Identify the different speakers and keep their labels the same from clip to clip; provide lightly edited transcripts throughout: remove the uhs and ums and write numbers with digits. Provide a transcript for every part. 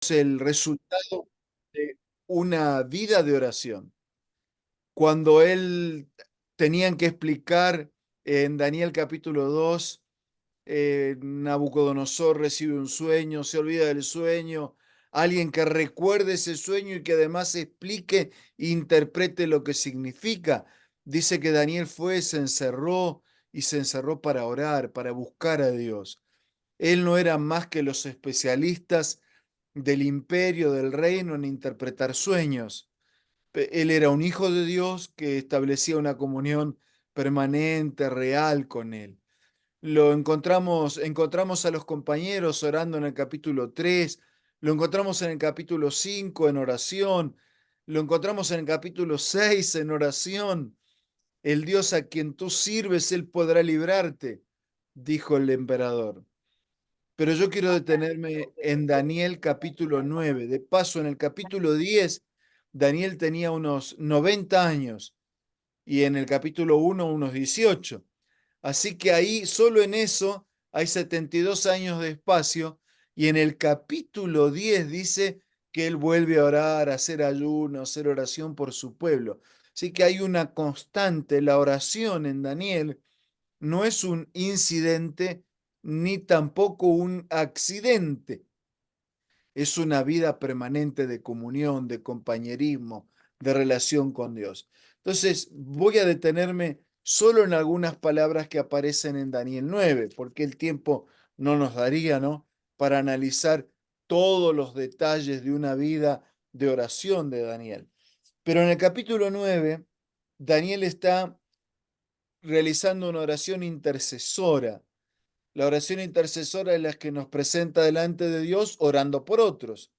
Speaker 1: El resultado de una vida de oración. Cuando él tenían que explicar en Daniel capítulo 2, Nabucodonosor recibe un sueño, se olvida del sueño, alguien que recuerde ese sueño y que además explique e interprete lo que significa. Dice que Daniel fue, se encerró y se encerró para orar, para buscar a Dios. Él no era más que los especialistas del imperio, del reino, en interpretar sueños. Él era un hijo de Dios que establecía una comunión permanente, real con él. Encontramos a los compañeros orando en el capítulo 3, lo encontramos en el capítulo 5 en oración, lo encontramos en el capítulo 6 en oración. El Dios a quien tú sirves, él podrá librarte, dijo el emperador. Pero yo quiero detenerme en Daniel capítulo 9. De paso, en el capítulo 10, Daniel tenía unos 90 años y en el capítulo 1 unos 18. Así que ahí, solo en eso, hay 72 años de espacio y en el capítulo 10 dice que él vuelve a orar, a hacer ayuno, a hacer oración por su pueblo. Así que hay una constante, la oración en Daniel no es un incidente ni tampoco un accidente. Es una vida permanente de comunión, de compañerismo, de relación con Dios. Entonces, voy a detenerme solo en algunas palabras que aparecen en Daniel 9, porque el tiempo no nos daría, ¿no? Para analizar todos los detalles de una vida de oración de Daniel. Pero en el capítulo 9, Daniel está realizando una oración intercesora. La oración intercesora es la que nos presenta delante de Dios orando por otros.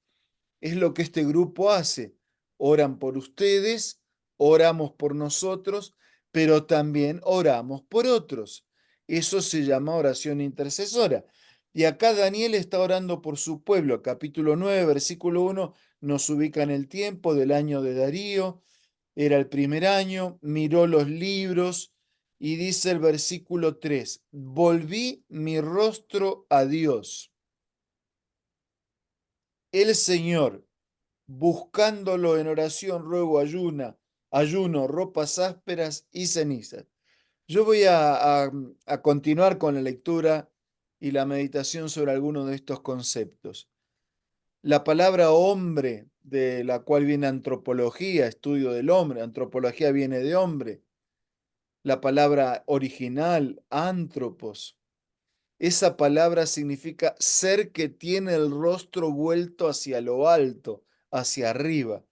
Speaker 1: Es lo que este grupo hace. Oran por ustedes, oramos por nosotros, pero también oramos por otros. Eso se llama oración intercesora. Y acá Daniel está orando por su pueblo. Capítulo 9, versículo 1, nos ubica en el tiempo del año de Darío. Era el primer año, miró los libros y dice el versículo 3, volví mi rostro a Dios, el Señor, buscándolo en oración, ruego, ayuno, ropas ásperas y cenizas. Yo voy a continuar con la lectura y la meditación sobre algunos de estos conceptos. La palabra hombre, de la cual viene antropología, estudio del hombre, antropología viene de hombre. La palabra original, antropos, esa palabra significa ser que tiene el rostro vuelto hacia lo alto, hacia arriba.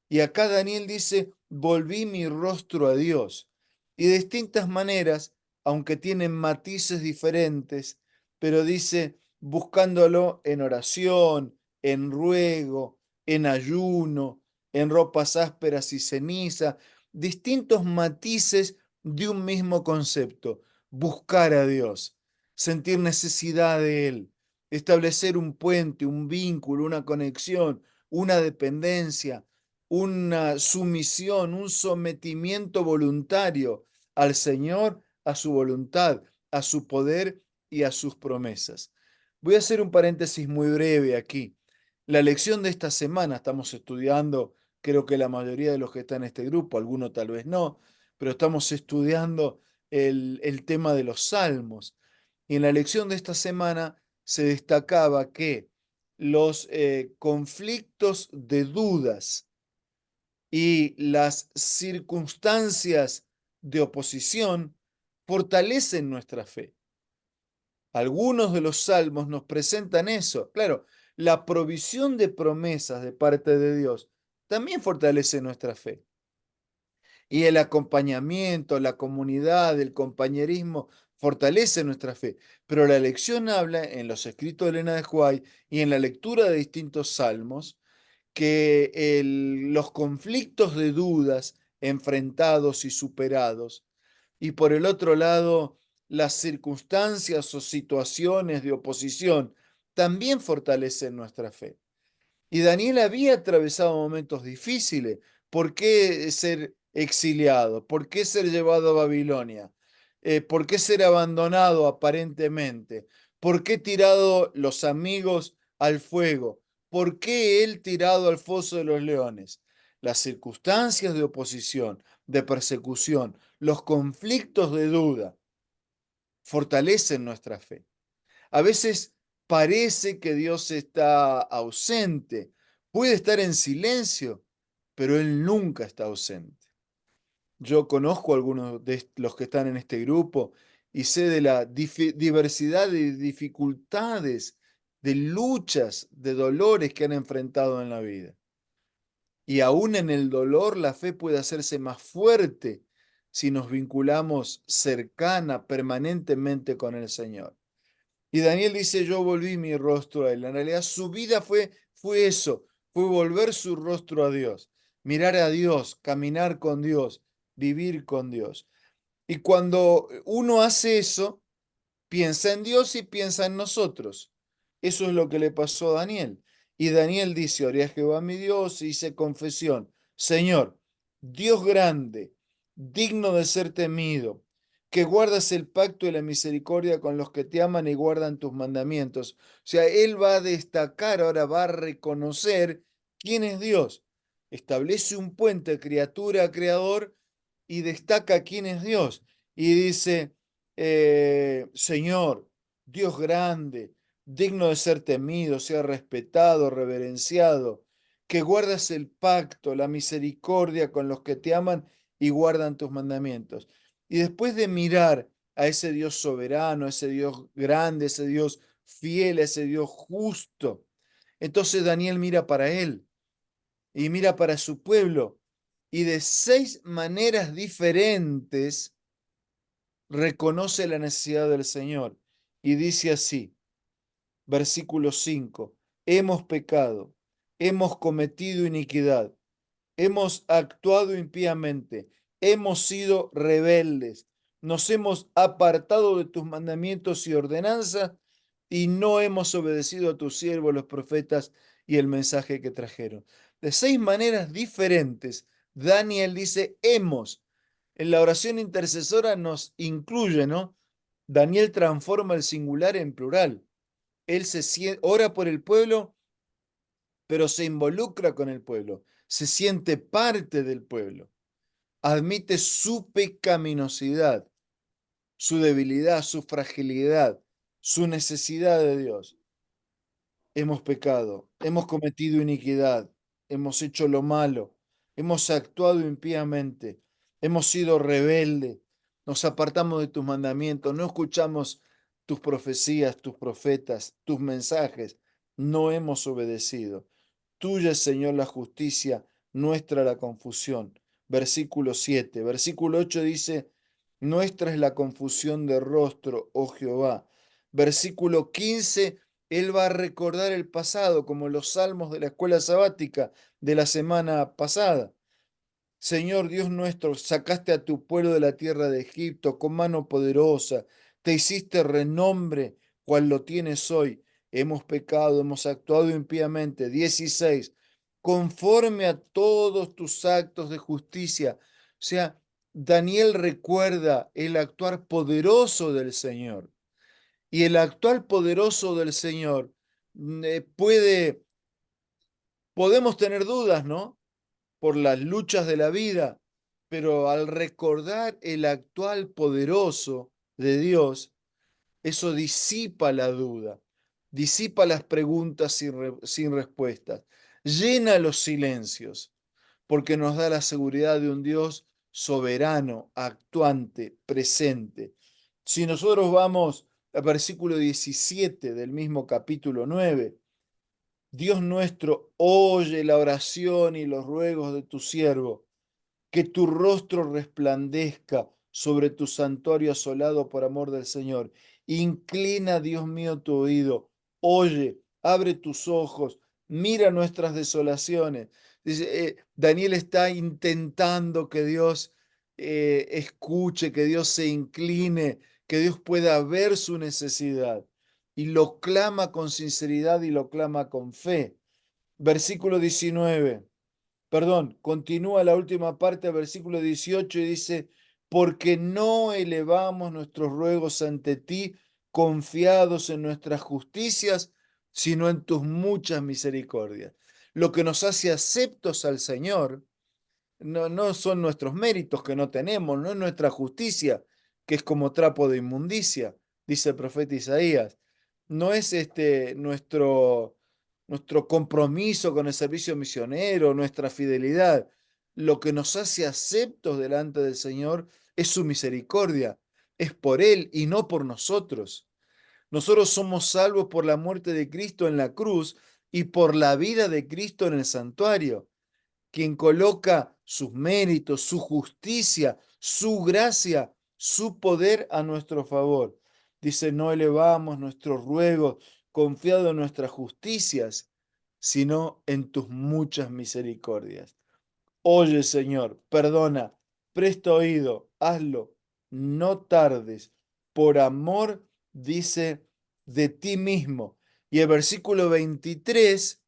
Speaker 1: Y acá Daniel dice, volví mi rostro a Dios. Y de distintas maneras, aunque tienen matices diferentes, pero dice, buscándolo en oración, en ruego, en ayuno, en ropas ásperas y ceniza, distintos matices de un mismo concepto, buscar a Dios, sentir necesidad de Él, establecer un puente, un vínculo, una conexión, una dependencia, una sumisión, un sometimiento voluntario al Señor, a su voluntad, a su poder y a sus promesas. Voy a hacer un paréntesis muy breve aquí. La lección de esta semana estamos estudiando, creo que la mayoría de los que están en este grupo, algunos tal vez no, pero estamos estudiando el tema de los salmos. Y en la lección de esta semana se destacaba que los conflictos de dudas y las circunstancias de oposición fortalecen nuestra fe. Algunos de los salmos nos presentan eso. Claro, la provisión de promesas de parte de Dios también fortalece nuestra fe. Y el acompañamiento, la comunidad, el compañerismo fortalece nuestra fe. Pero la lección habla en los escritos de Elena de Huay y en la lectura de distintos salmos que los conflictos de dudas enfrentados y superados, y por el otro lado, las circunstancias o situaciones de oposición, también fortalecen nuestra fe. Y Daniel había atravesado momentos difíciles. ¿Por qué ser exiliado? ¿Por qué ser llevado a Babilonia? ¿Por qué ser abandonado aparentemente? ¿Por qué tirado los amigos al fuego? ¿por qué él tirado al foso de los leones? Las circunstancias de oposición, de persecución, los conflictos de duda fortalecen nuestra fe. A veces parece que Dios está ausente, puede estar en silencio, pero Él nunca está ausente. Yo conozco a algunos de los que están en este grupo y sé de la diversidad de dificultades, de luchas, de dolores que han enfrentado en la vida. Y aún en el dolor la fe puede hacerse más fuerte si nos vinculamos cercana, permanentemente con el Señor. Y Daniel dice, yo volví mi rostro a él. En realidad su vida fue eso, fue volver su rostro a Dios, mirar a Dios, caminar con Dios, vivir con Dios. Y cuando uno hace eso, piensa en Dios y piensa en nosotros. Eso es lo que le pasó a Daniel. Y Daniel dice, oré a Jehová mi Dios y hice confesión. Señor, Dios grande, digno de ser temido, que guardas el pacto y la misericordia con los que te aman y guardan tus mandamientos. O sea, él va a destacar, ahora va a reconocer quién es Dios. Establece un puente criatura, creador, y destaca quién es Dios. Y dice, Señor, Dios grande, digno de ser temido, sea respetado, reverenciado, que guardas el pacto, la misericordia con los que te aman y guardan tus mandamientos. Y después de mirar a ese Dios soberano, a ese Dios grande, ese Dios fiel, a ese Dios justo, entonces Daniel mira para él y mira para su pueblo y de 6 maneras diferentes reconoce la necesidad del Señor y dice así, versículo 5, hemos pecado, hemos cometido iniquidad, hemos actuado impíamente, hemos sido rebeldes, nos hemos apartado de tus mandamientos y ordenanzas y no hemos obedecido a tus siervos, los profetas, y el mensaje que trajeron. De 6 maneras diferentes, Daniel dice, hemos. En la oración intercesora nos incluye, ¿no? Daniel transforma el singular en plural. Él ora por el pueblo, pero se involucra con el pueblo, se siente parte del pueblo, admite su pecaminosidad, su debilidad, su fragilidad, su necesidad de Dios. Hemos pecado, hemos cometido iniquidad, hemos hecho lo malo, hemos actuado impíamente, hemos sido rebeldes, nos apartamos de tus mandamientos, no escuchamos tus profecías, tus profetas, tus mensajes, no hemos obedecido. Tuya es, Señor, la justicia, nuestra la confusión. Versículo 7. Versículo 8 dice, nuestra es la confusión de rostro, oh Jehová. Versículo 15, él va a recordar el pasado, como los salmos de la escuela sabática de la semana pasada. Señor Dios nuestro, sacaste a tu pueblo de la tierra de Egipto con mano poderosa, te hiciste renombre cual lo tienes hoy. Hemos pecado, hemos actuado impíamente. 16. Conforme a todos tus actos de justicia. O sea, Daniel recuerda el actuar poderoso del Señor. Y el actuar poderoso del Señor podemos tener dudas, ¿no? Por las luchas de la vida, pero al recordar el actual poderoso de Dios, eso disipa la duda, disipa las preguntas sin respuestas, llena los silencios, porque nos da la seguridad de un Dios soberano, actuante, presente. Si nosotros vamos al versículo 17 del mismo capítulo 9, Dios nuestro, oye la oración y los ruegos de tu siervo, que tu rostro resplandezca sobre tu santuario asolado por amor del Señor. Inclina, Dios mío, tu oído, oye, abre tus ojos, mira nuestras desolaciones. Dice, Daniel está intentando que Dios escuche, que Dios se incline, que Dios pueda ver su necesidad. Y lo clama con sinceridad y lo clama con fe. Versículo 19. Perdón, continúa la última parte del versículo 18 y dice, porque no elevamos nuestros ruegos ante ti confiados en nuestras justicias, sino en tus muchas misericordias. Lo que nos hace aceptos al Señor no son nuestros méritos que no tenemos, no es nuestra justicia, que es como trapo de inmundicia, dice el profeta Isaías. No es nuestro compromiso con el servicio misionero, nuestra fidelidad. Lo que nos hace aceptos delante del Señor es su misericordia. Es por Él y no por nosotros. Nosotros somos salvos por la muerte de Cristo en la cruz y por la vida de Cristo en el santuario. Quien coloca sus méritos, su justicia, su gracia, su poder a nuestro favor. Dice, no elevamos nuestros ruegos confiado en nuestras justicias, sino en tus muchas misericordias. Oye, Señor, perdona, presta oído, hazlo, no tardes, por amor, dice, de ti mismo. Y el versículo 23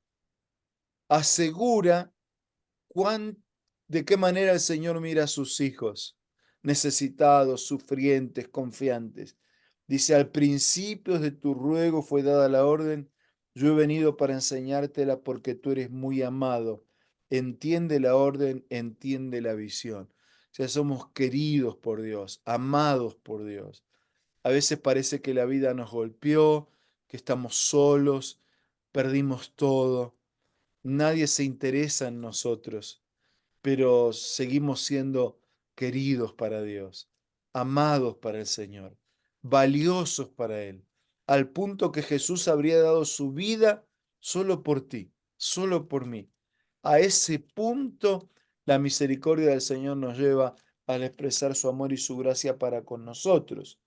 Speaker 1: asegura de qué manera el Señor mira a sus hijos, necesitados, sufrientes, confiantes. Dice, al principio de tu ruego fue dada la orden, yo he venido para enseñártela porque tú eres muy amado. Entiende la orden, entiende la visión. O sea, somos queridos por Dios, amados por Dios. A veces parece que la vida nos golpeó, que estamos solos, perdimos todo, nadie se interesa en nosotros, pero seguimos siendo queridos para Dios, amados para el Señor, valiosos para Él, al punto que Jesús habría dado su vida solo por ti, solo por mí. A ese punto la misericordia del Señor nos lleva al expresar su amor y su gracia para con nosotros.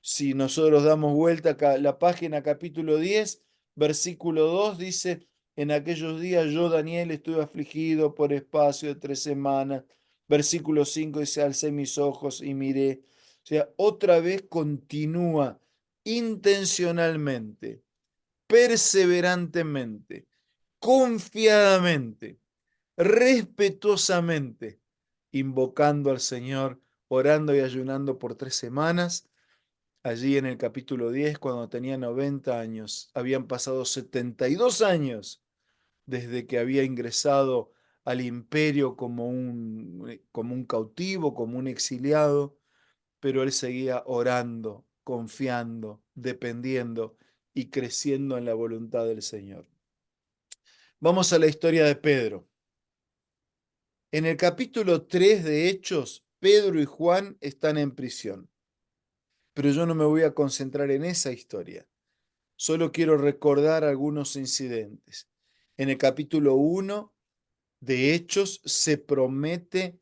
Speaker 1: Si nosotros damos vuelta a la página capítulo 10 versículo 2 dice, en aquellos días yo, Daniel, estuve afligido por espacio de 3 semanas. Versículo 5 dice, alcé mis ojos y miré. O sea, otra vez continúa intencionalmente, perseverantemente, confiadamente, respetuosamente, invocando al Señor, orando y ayunando por 3 semanas. Allí en el capítulo 10, cuando tenía 90 años, habían pasado 72 años desde que había ingresado al imperio como un cautivo, como un exiliado, pero él seguía orando, confiando, dependiendo y creciendo en la voluntad del Señor. Vamos a la historia de Pedro. En el capítulo 3 de Hechos, Pedro y Juan están en prisión, pero yo no me voy a concentrar en esa historia. Solo quiero recordar algunos incidentes. En el capítulo 1 de Hechos se promete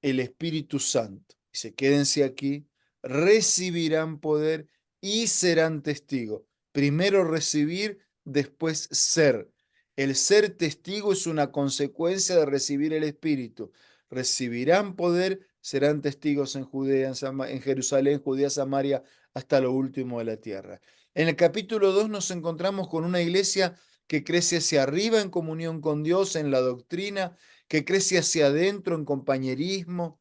Speaker 1: el Espíritu Santo. Dice, quédense aquí, recibirán poder y serán testigos. Primero recibir, después ser. El ser testigo es una consecuencia de recibir el Espíritu. Recibirán poder, serán testigos en Judea, en Jerusalén, Judea, Samaria, hasta lo último de la tierra. En el capítulo 2 nos encontramos con una iglesia que crece hacia arriba en comunión con Dios, en la doctrina, que crece hacia adentro en compañerismo,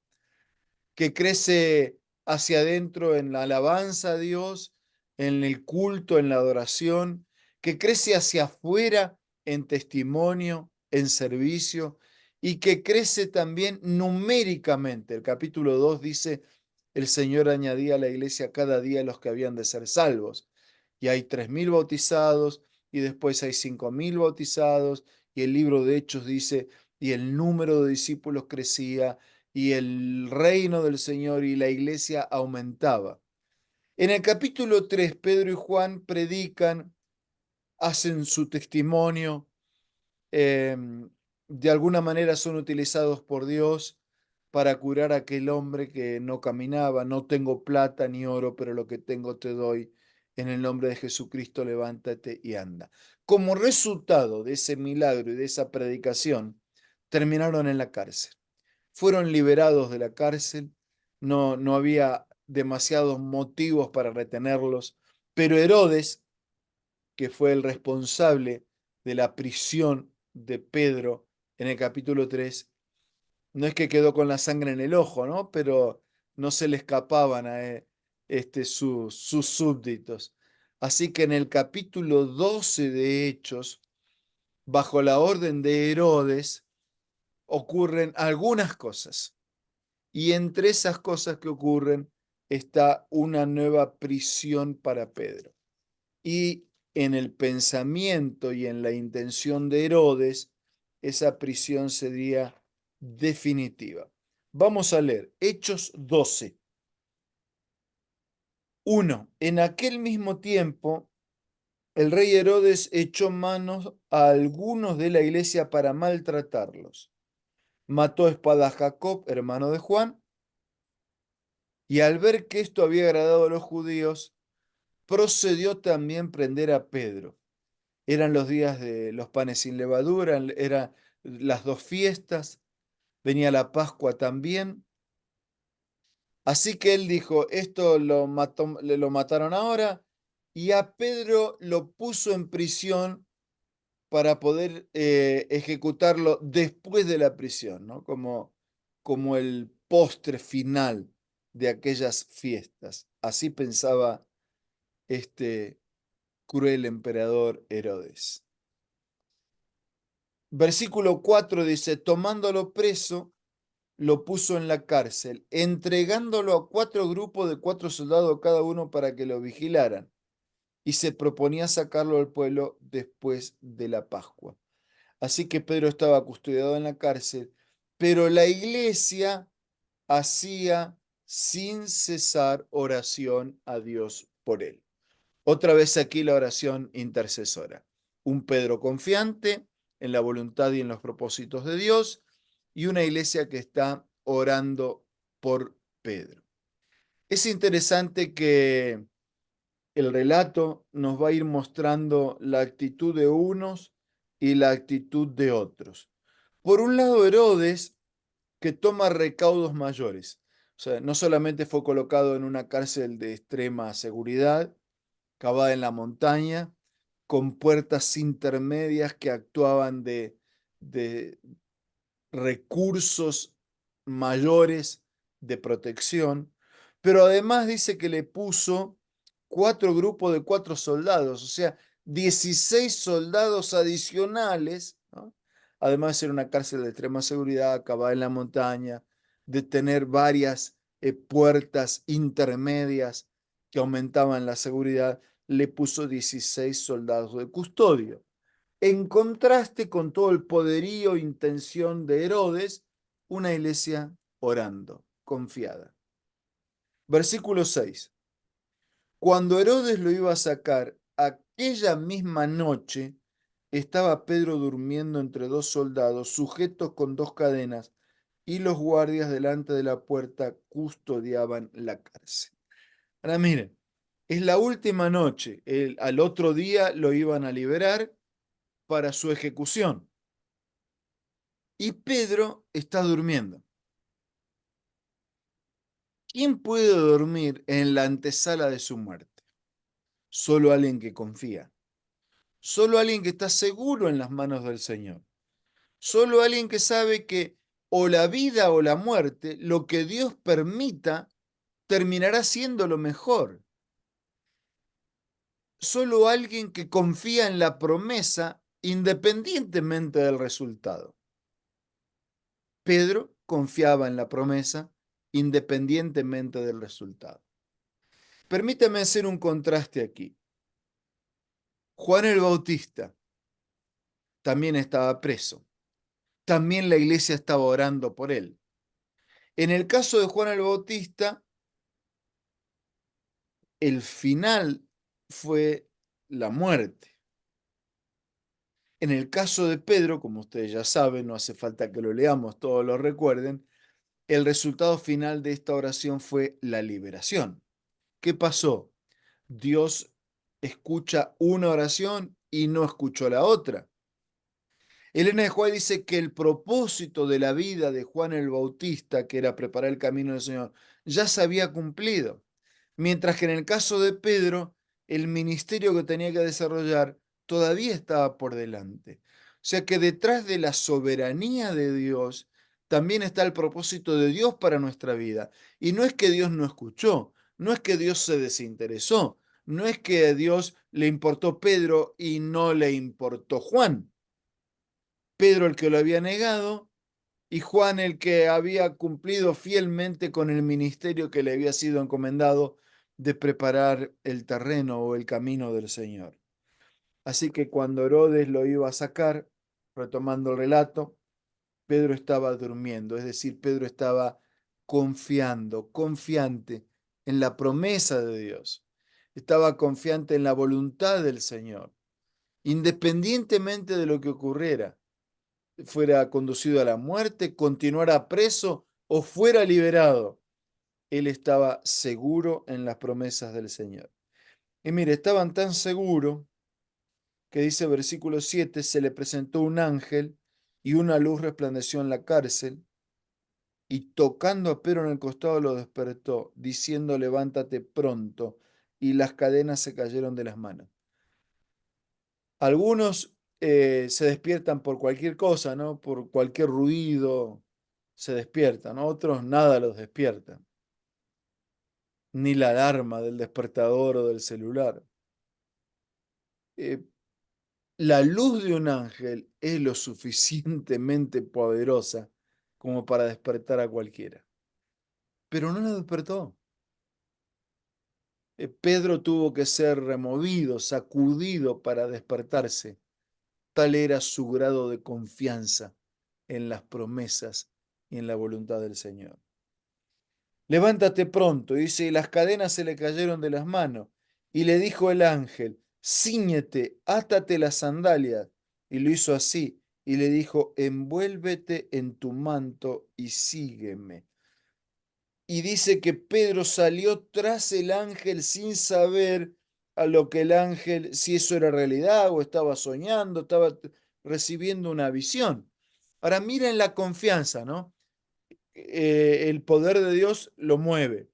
Speaker 1: que crece hacia adentro en la alabanza a Dios, en el culto, en la adoración, que crece hacia afuera en testimonio, en servicio, y que crece también numéricamente. El capítulo 2 dice, el Señor añadía a la iglesia cada día los que habían de ser salvos. Y hay 3.000 bautizados, y después hay 5.000 bautizados, y el libro de Hechos dice, y el número de discípulos crecía, y el reino del Señor y la iglesia aumentaba. En el capítulo 3, Pedro y Juan predican, hacen su testimonio, eh, de alguna manera son utilizados por Dios para curar a aquel hombre que no caminaba. No tengo plata ni oro, pero lo que tengo te doy. En el nombre de Jesucristo, levántate y anda. Como resultado de ese milagro y de esa predicación, terminaron en la cárcel. Fueron liberados de la cárcel, no había demasiados motivos para retenerlos, pero Herodes, que fue el responsable de la prisión de Pedro en el capítulo 3, no es que quedó con la sangre en el ojo, ¿no? Pero no se le escapaban a sus súbditos. Así que en el capítulo 12 de Hechos, bajo la orden de Herodes, ocurren algunas cosas. Y entre esas cosas que ocurren está una nueva prisión para Pedro. Y en el pensamiento y en la intención de Herodes, esa prisión sería definitiva. Vamos a leer Hechos 12. 1. En aquel mismo tiempo, el rey Herodes echó manos a algunos de la iglesia para maltratarlos. Mató a espada a Jacob, hermano de Juan, y al ver que esto había agradado a los judíos, procedió también a prender a Pedro. Eran los días de los panes sin levadura, eran las dos fiestas, venía la Pascua también. Así que él dijo, esto lo mataron ahora, y a Pedro lo puso en prisión para poder ejecutarlo después de la prisión, ¿no? Como el postre final de aquellas fiestas. Así pensaba este cruel emperador Herodes. Versículo 4 dice, tomándolo preso, lo puso en la cárcel, entregándolo a 4 grupos de 4 soldados cada uno para que lo vigilaran, y se proponía sacarlo al pueblo después de la Pascua. Así que Pedro estaba custodiado en la cárcel, pero la iglesia hacía sin cesar oración a Dios por él. Otra vez aquí la oración intercesora. Un Pedro confiante en la voluntad y en los propósitos de Dios y una iglesia que está orando por Pedro. Es interesante que el relato nos va a ir mostrando la actitud de unos y la actitud de otros. Por un lado, Herodes, que toma recaudos mayores. O sea, no solamente fue colocado en una cárcel de extrema seguridad, cavada en la montaña, con puertas intermedias que actuaban de recursos mayores de protección, pero además dice que le puso 4 grupos de 4 soldados, o sea, 16 soldados adicionales, ¿no? Además de ser una cárcel de extrema seguridad, acabada en la montaña, de tener varias puertas intermedias que aumentaban la seguridad, le puso 16 soldados de custodio en contraste con todo el poderío e intención de Herodes, una iglesia orando, confiada. Versículo 6. Cuando Herodes lo iba a sacar, aquella misma noche estaba Pedro durmiendo entre 2 soldados, sujetos con 2 cadenas, y los guardias delante de la puerta custodiaban la cárcel. Ahora miren, es la última noche, al otro día lo iban a liberar para su ejecución. Y Pedro está durmiendo. ¿Quién puede dormir en la antesala de su muerte? Solo alguien que confía. Solo alguien que está seguro en las manos del Señor. Solo alguien que sabe que o la vida o la muerte, lo que Dios permita, terminará siendo lo mejor. Solo alguien que confía en la promesa independientemente del resultado. Pedro confiaba en la promesa independientemente del resultado. Permítame hacer un contraste aquí. Juan el Bautista también estaba preso. También la iglesia estaba orando por él. En el caso de Juan el Bautista, el final fue la muerte. En el caso de Pedro, como ustedes ya saben, no hace falta que lo leamos, todos lo recuerden, el resultado final de esta oración fue la liberación. ¿Qué pasó? Dios escucha una oración y no escuchó la otra. Elena de White dice que el propósito de la vida de Juan el Bautista, que era preparar el camino del Señor, ya se había cumplido. Mientras que en el caso de Pedro, el ministerio que tenía que desarrollar todavía estaba por delante. O sea que detrás de la soberanía de Dios también está el propósito de Dios para nuestra vida. Y no es que Dios no escuchó, no es que Dios se desinteresó, no es que a Dios le importó Pedro y no le importó Juan. Pedro el que lo había negado y Juan el que había cumplido fielmente con el ministerio que le había sido encomendado de preparar el terreno o el camino del Señor. Así que cuando Herodes lo iba a sacar, retomando el relato, Pedro estaba durmiendo, es decir, Pedro estaba confiando, confiante en la promesa de Dios. Estaba confiante en la voluntad del Señor, independientemente de lo que ocurriera, fuera conducido a la muerte, continuara preso o fuera liberado. Él estaba seguro en las promesas del Señor. Y mire, estaban tan seguros que dice versículo 7, se le presentó un ángel y una luz resplandeció en la cárcel y tocando a Pedro en el costado lo despertó, diciendo, levántate pronto, y las cadenas se cayeron de las manos. Algunos se despiertan por cualquier cosa, ¿no? Por cualquier ruido se despiertan, otros nada los despiertan, ni la alarma del despertador o del celular. Eh, la luz de un ángel es lo suficientemente poderosa como para despertar a cualquiera, pero no lo despertó. Pedro tuvo que ser removido, sacudido para despertarse. Tal era su grado de confianza en las promesas y en la voluntad del Señor. Levántate pronto, dice, y las cadenas se le cayeron de las manos. Y le dijo el ángel, cíñete, átate las sandalias. Y lo hizo así, y le dijo, envuélvete en tu manto y sígueme. Y dice que Pedro salió tras el ángel sin saber a lo que el ángel, si eso era realidad o estaba soñando, estaba recibiendo una visión. Ahora miren la confianza, ¿no? El poder de Dios lo mueve,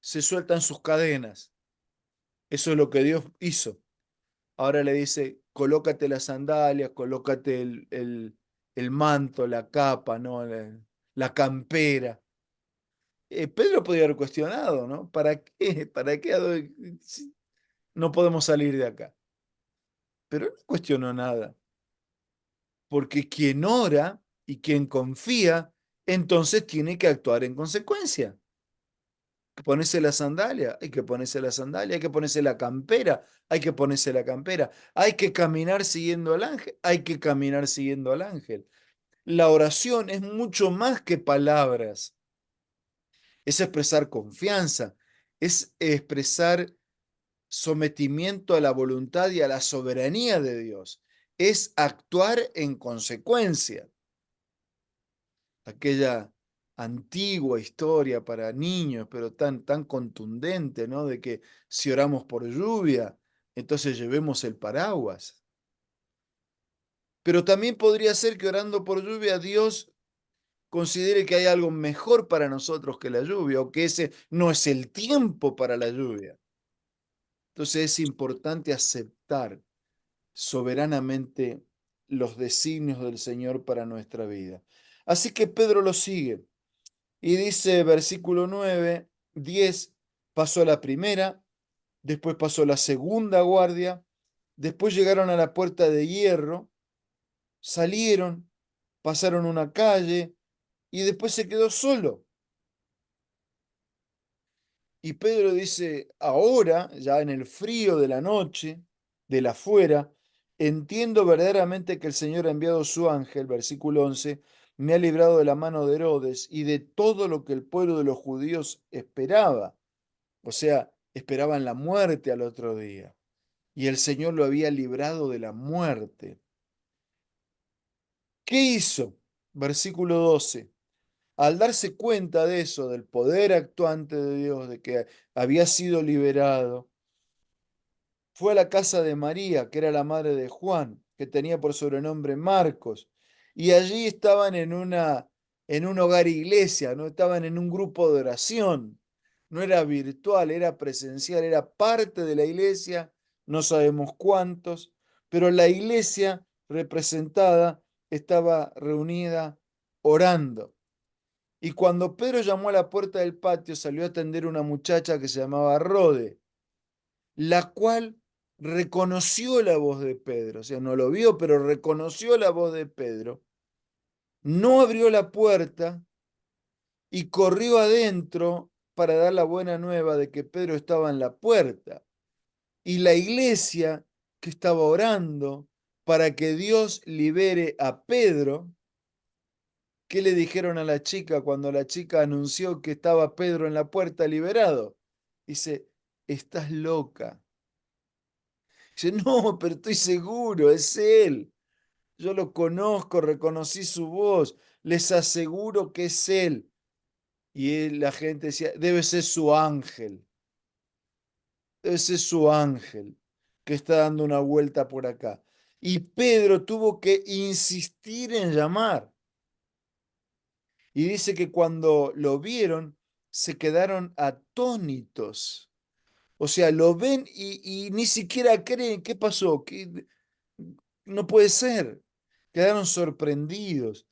Speaker 1: se sueltan sus cadenas. Eso es lo que Dios hizo. Ahora le dice, colócate las sandalias, colócate el manto, la capa, ¿no? La campera. Pedro podría haber cuestionado, ¿no? ¿Para qué? ¿Para qué no podemos salir de acá? Pero no cuestionó nada, porque quien ora y quien confía, entonces tiene que actuar en consecuencia. Hay que ponerse la sandalia, hay que ponerse la sandalia, hay que ponerse la campera, hay que ponerse la campera, hay que caminar siguiendo al ángel, hay que caminar siguiendo al ángel. La oración es mucho más que palabras, es expresar confianza, es expresar sometimiento a la voluntad y a la soberanía de Dios. Es actuar en consecuencia. Aquella antigua historia para niños, pero tan contundente, ¿no? De que si oramos por lluvia, entonces llevemos el paraguas. Pero también podría ser que orando por lluvia Dios considere que hay algo mejor para nosotros que la lluvia, o que ese no es el tiempo para la lluvia. Entonces es importante aceptar soberanamente los designios del Señor para nuestra vida. Así que Pedro lo sigue y dice versículo 9, 10, pasó la primera, después pasó la segunda guardia, después llegaron a la puerta de hierro, salieron, pasaron una calle y después se quedó solo. Y Pedro dice, ahora, ya en el frío de la noche, de la afuera, entiendo verdaderamente que el Señor ha enviado su ángel, versículo 11, me ha librado de la mano de Herodes y de todo lo que el pueblo de los judíos esperaba. O sea, esperaban la muerte al otro día. Y el Señor lo había librado de la muerte. ¿Qué hizo? Versículo 12. Al darse cuenta de eso, del poder actuante de Dios, de que había sido liberado, fue a la casa de María, que era la madre de Juan, que tenía por sobrenombre Marcos, y allí estaban en un hogar iglesia, no estaban en un grupo de oración, no era virtual, era presencial, era parte de la iglesia, no sabemos cuántos, pero la iglesia representada estaba reunida orando. Y cuando Pedro llamó a la puerta del patio, salió a atender una muchacha que se llamaba Rode. la cual reconoció la voz de Pedro, o sea, no lo vio, pero reconoció la voz de Pedro, no abrió la puerta y corrió adentro para dar la buena nueva de que Pedro estaba en la puerta. Y la iglesia que estaba orando para que Dios libere a Pedro, ¿qué le dijeron a la chica cuando la chica anunció que estaba Pedro en la puerta liberado? Dice, estás loca. Dice, no, pero estoy seguro, es él. Yo lo conozco, reconocí su voz, les aseguro que es él. La gente decía, debe ser su ángel que está dando una vuelta por acá. Y Pedro tuvo que insistir en llamar. Y dice que cuando lo vieron, se quedaron atónitos. O sea, lo ven y ni siquiera creen qué pasó, no puede ser. Quedaron sorprendidos,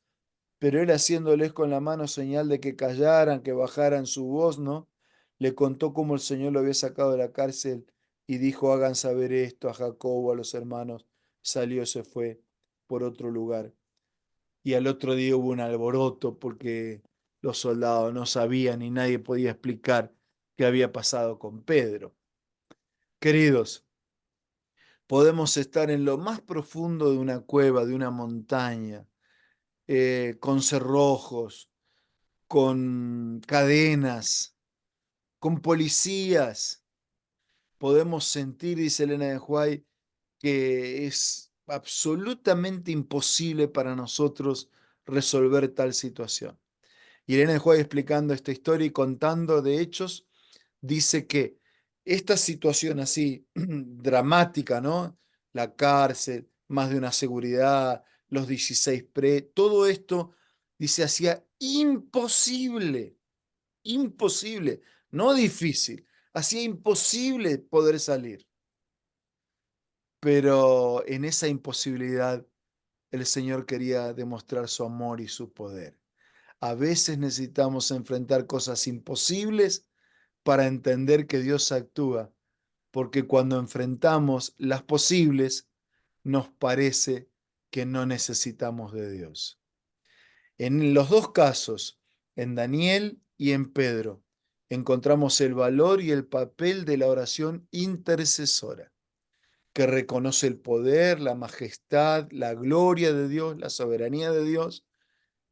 Speaker 1: pero él haciéndoles con la mano señal de que callaran, que bajaran su voz, ¿no? Le contó cómo el Señor lo había sacado de la cárcel y dijo, hagan saber esto a Jacobo, a los hermanos. Salió, se fue por otro lugar. Y al otro día hubo un alboroto porque los soldados no sabían y nadie podía explicar qué había pasado con Pedro. Queridos, podemos estar en lo más profundo de una cueva, de una montaña, con cerrojos, con cadenas, con policías. Podemos sentir, dice Elena de White, que es absolutamente imposible para nosotros resolver tal situación. Y Elena de White, explicando esta historia y contando de hechos, dice que esta situación así dramática, ¿no? La cárcel, más de una seguridad, los 16 todo esto, dice, hacía imposible, imposible, no difícil, hacía imposible poder salir. Pero en esa imposibilidad el Señor quería demostrar su amor y su poder. A veces necesitamos enfrentar cosas imposibles para entender que Dios actúa, porque cuando enfrentamos las posibles, nos parece que no necesitamos de Dios. En los dos casos, en Daniel y en Pedro, encontramos el valor y el papel de la oración intercesora, que reconoce el poder, la majestad, la gloria de Dios, la soberanía de Dios,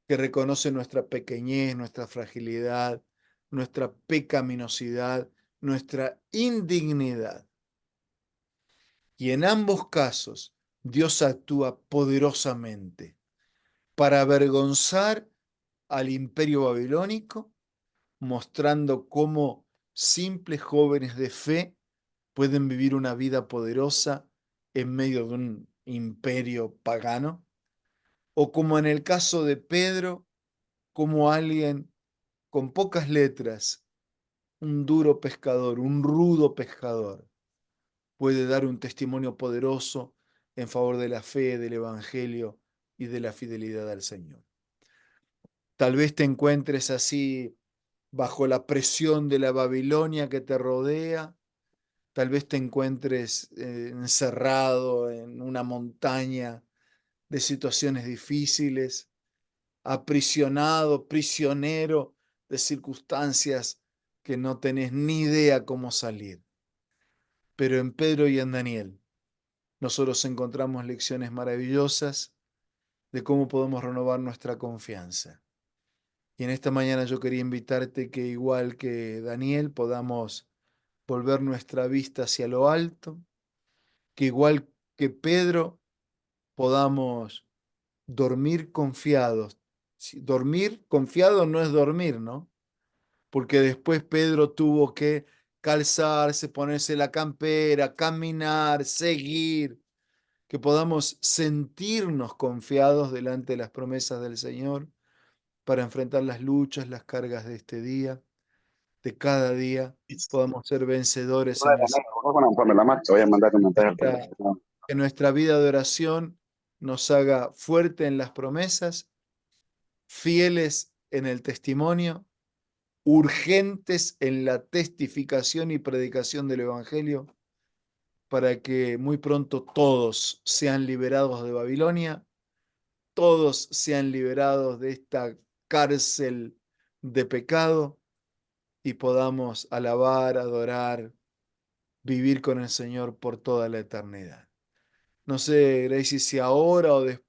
Speaker 1: que reconoce nuestra pequeñez, nuestra fragilidad, nuestra pecaminosidad, nuestra indignidad. Y en ambos casos, Dios actúa poderosamente para avergonzar al imperio babilónico, mostrando cómo simples jóvenes de fe pueden vivir una vida poderosa en medio de un imperio pagano, o como en el caso de Pedro, como alguien con pocas letras, un duro pescador, un rudo pescador, puede dar un testimonio poderoso en favor de la fe, del Evangelio y de la fidelidad al Señor. Tal vez te encuentres así bajo la presión de la Babilonia que te rodea, tal vez te encuentres encerrado en una montaña de situaciones difíciles, aprisionado, prisionero de circunstancias que no tenés ni idea cómo salir. Pero en Pedro y en Daniel nosotros encontramos lecciones maravillosas de cómo podemos renovar nuestra confianza. Y en esta mañana yo quería invitarte que igual que Daniel podamos volver nuestra vista hacia lo alto, que igual que Pedro podamos dormir confiados. Dormir confiado no es dormir, ¿no? Porque después Pedro tuvo que calzarse, ponerse la campera, caminar, seguir, que podamos sentirnos confiados delante de las promesas del Señor para enfrentar las luchas, las cargas de este día, de cada día, podamos ser vencedores en el Señor.
Speaker 2: Te voy a mandar un mensaje al
Speaker 1: Nuestra-
Speaker 2: teléfono.
Speaker 1: que nuestra vida de oración nos haga fuerte en las promesas, fieles en el testimonio, urgentes en la testificación y predicación del Evangelio para que muy pronto todos sean liberados de Babilonia, todos sean liberados de esta cárcel de pecado y podamos alabar, adorar, vivir con el Señor por toda la eternidad. No sé, Gracie, si ahora o después